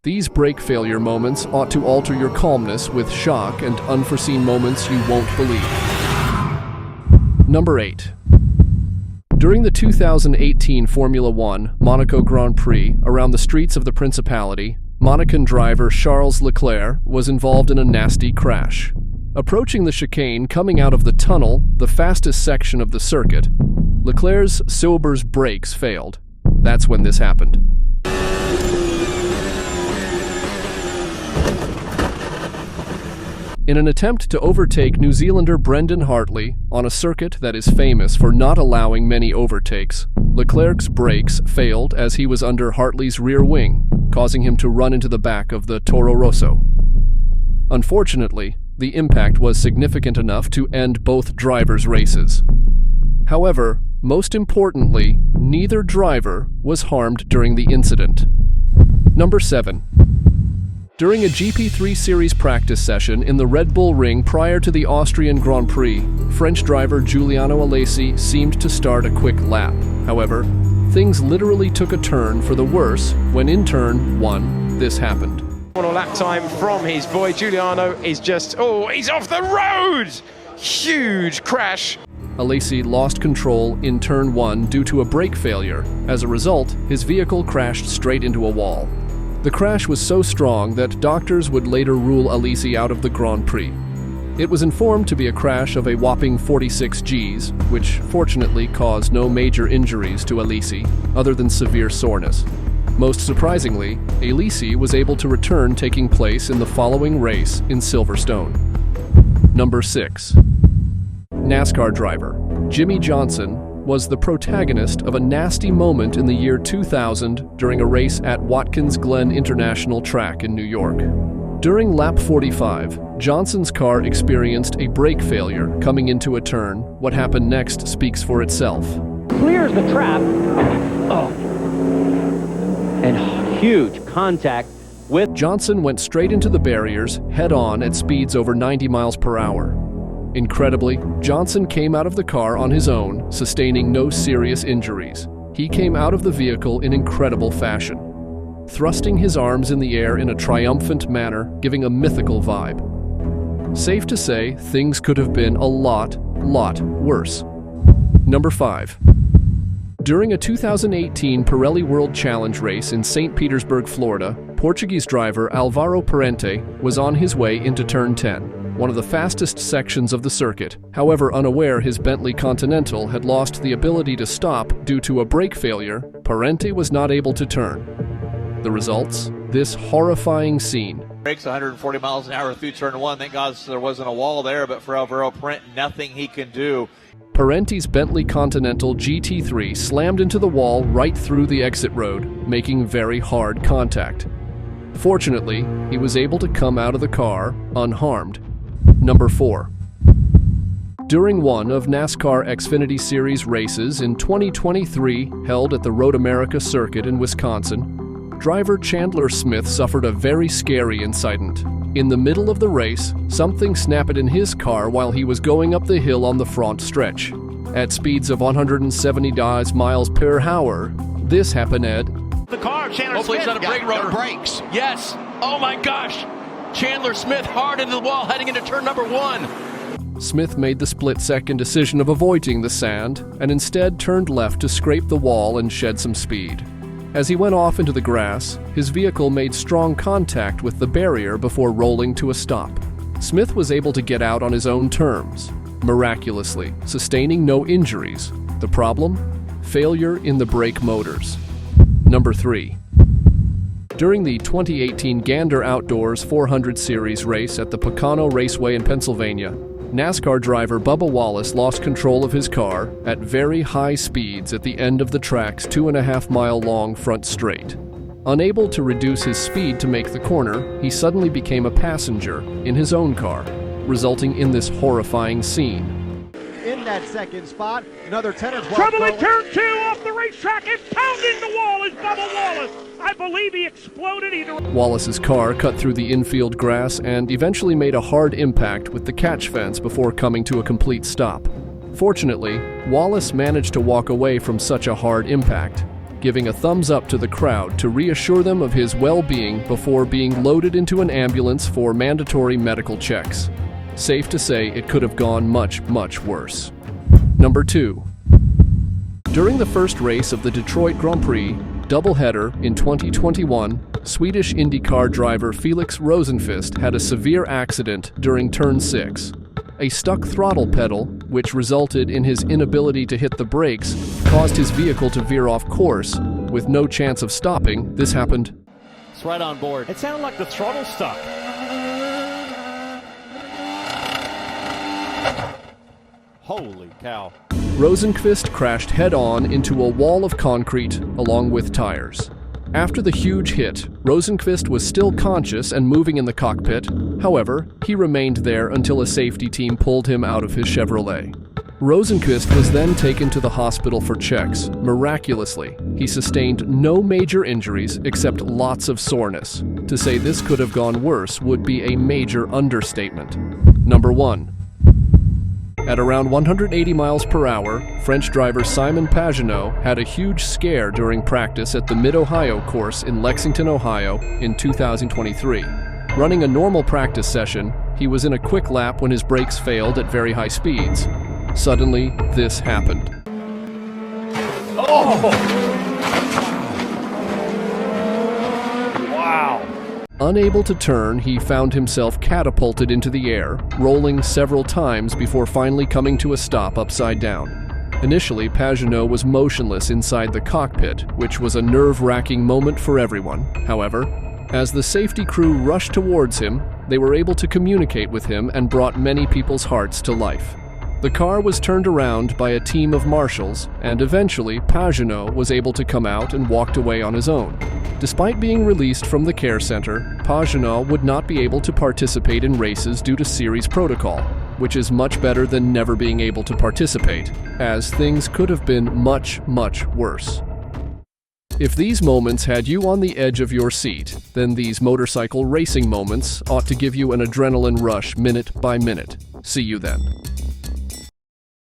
These brake failure moments ought to alter your calmness with shock and unforeseen moments you won't believe. Number 8. During the 2018 Formula One Monaco Grand Prix around the streets of the Principality, Monacan driver Charles Leclerc was involved in a nasty crash. Approaching the chicane coming out of the tunnel, the fastest section of the circuit, Leclerc's Sauber's brakes failed. That's when this happened. In an attempt to overtake New Zealander Brendan Hartley on a circuit that is famous for not allowing many overtakes, Leclerc's brakes failed as he was under Hartley's rear wing, causing him to run into the back of the Toro Rosso. Unfortunately, the impact was significant enough to end both drivers' races. However, most importantly, neither driver was harmed during the incident. Number 7. During a GP3 Series practice session in the Red Bull Ring prior to the Austrian Grand Prix, French driver Giuliano Alesi seemed to start a quick lap. However, things literally took a turn for the worse when in turn 1, this happened. On a lap time from his boy, Giuliano is just, he's off the road! Huge crash. Alesi lost control in turn 1 due to a brake failure. As a result, his vehicle crashed straight into a wall. The crash was so strong that doctors would later rule Alesi out of the Grand Prix. It was informed to be a crash of a whopping 46 Gs, which fortunately caused no major injuries to Alesi, other than severe soreness. Most surprisingly, Alesi was able to return, taking place in the following race in Silverstone. Number 6. NASCAR driver Jimmie Johnson was the protagonist of a nasty moment in the year 2000 during a race at Watkins Glen International Track in New York. During lap 45, Johnson's car experienced a brake failure coming into a turn. What happened next speaks for itself. Clears the trap. And huge contact with Johnson went straight into the barriers, head-on at speeds over 90 miles per hour. Incredibly, Johnson came out of the car on his own, sustaining no serious injuries. He came out of the vehicle in incredible fashion, thrusting his arms in the air in a triumphant manner, giving a mythical vibe. Safe to say, things could have been a lot worse. Number 5. During a 2018 PLI World Challenge race in St. Petersburg, Florida, Portuguese driver Álvaro Parente was on his way into turn 10, one of the fastest sections of the circuit. However, unaware his Bentley Continental had lost the ability to stop due to a brake failure, Parente was not able to turn. The results? This horrifying scene. Brakes 140 miles an hour through turn 1. Thank God there wasn't a wall there, but for Álvaro Parente, nothing he can do. Parente's Bentley Continental GT3 slammed into the wall right through the exit road, making very hard contact. Fortunately, he was able to come out of the car unharmed. Number 4. During one of NASCAR Xfinity Series races in 2023 held at the Road America circuit in Wisconsin, driver Chandler Smith suffered a very scary incident. In the middle of the race, something snapped in his car while he was going up the hill on the front stretch. At speeds of 170 miles per hour, this happened, Ed. The car, Chandler Hopefully Smith it's not a brake rotor. brakes. Yes. Oh my gosh. Chandler Smith hard into the wall heading into turn number 1. Smith made the split-second decision of avoiding the sand and instead turned left to scrape the wall and shed some speed. As he went off into the grass, his vehicle made strong contact with the barrier before rolling to a stop. Smith was able to get out on his own terms, miraculously, sustaining no injuries. The problem? Failure in the brake motors. Number 3. During the 2018 Gander Outdoors 400 Series race at the Pocono Raceway in Pennsylvania, NASCAR driver Bubba Wallace lost control of his car at very high speeds at the end of the track's 2.5-mile-long front straight. Unable to reduce his speed to make the corner, he suddenly became a passenger in his own car, resulting in this horrifying scene. In that second spot, another tenant's Trouble in turn 2 off the racetrack and pounding the wall is Bubba Wallace. I believe he exploded either. Wallace's car cut through the infield grass and eventually made a hard impact with the catch fence before coming to a complete stop. Fortunately, Wallace managed to walk away from such a hard impact, giving a thumbs up to the crowd to reassure them of his well-being before being loaded into an ambulance for mandatory medical checks. Safe to say it could have gone much, much worse. Number 2. During the first race of the Detroit Grand Prix doubleheader in 2021, Swedish IndyCar driver Felix Rosenqvist had a severe accident during Turn 6. A stuck throttle pedal, which resulted in his inability to hit the brakes, caused his vehicle to veer off course. With no chance of stopping, this happened. It's right on board. It sounded like the throttle stuck. Holy cow. Rosenqvist crashed head-on into a wall of concrete along with tires. After the huge hit, Rosenqvist was still conscious and moving in the cockpit. However, he remained there until a safety team pulled him out of his Chevrolet. Rosenqvist was then taken to the hospital for checks. Miraculously, he sustained no major injuries except lots of soreness. To say this could have gone worse would be a major understatement. Number 1. At around 180 miles per hour, French driver Simon Pagenaud had a huge scare during practice at the Mid-Ohio course in Lexington, Ohio in 2023. Running a normal practice session, he was in a quick lap when his brakes failed at very high speeds. Suddenly, this happened. Unable to turn, he found himself catapulted into the air, rolling several times before finally coming to a stop upside down. Initially, Pagenaud was motionless inside the cockpit, which was a nerve-wracking moment for everyone. However, as the safety crew rushed towards him, they were able to communicate with him and brought many people's hearts to life. The car was turned around by a team of marshals, and eventually Pagenaud was able to come out and walked away on his own. Despite being released from the care center, Pagenaud would not be able to participate in races due to series protocol, which is much better than never being able to participate, as things could have been much, much worse. If these moments had you on the edge of your seat, then these motorcycle racing moments ought to give you an adrenaline rush minute by minute. See you then.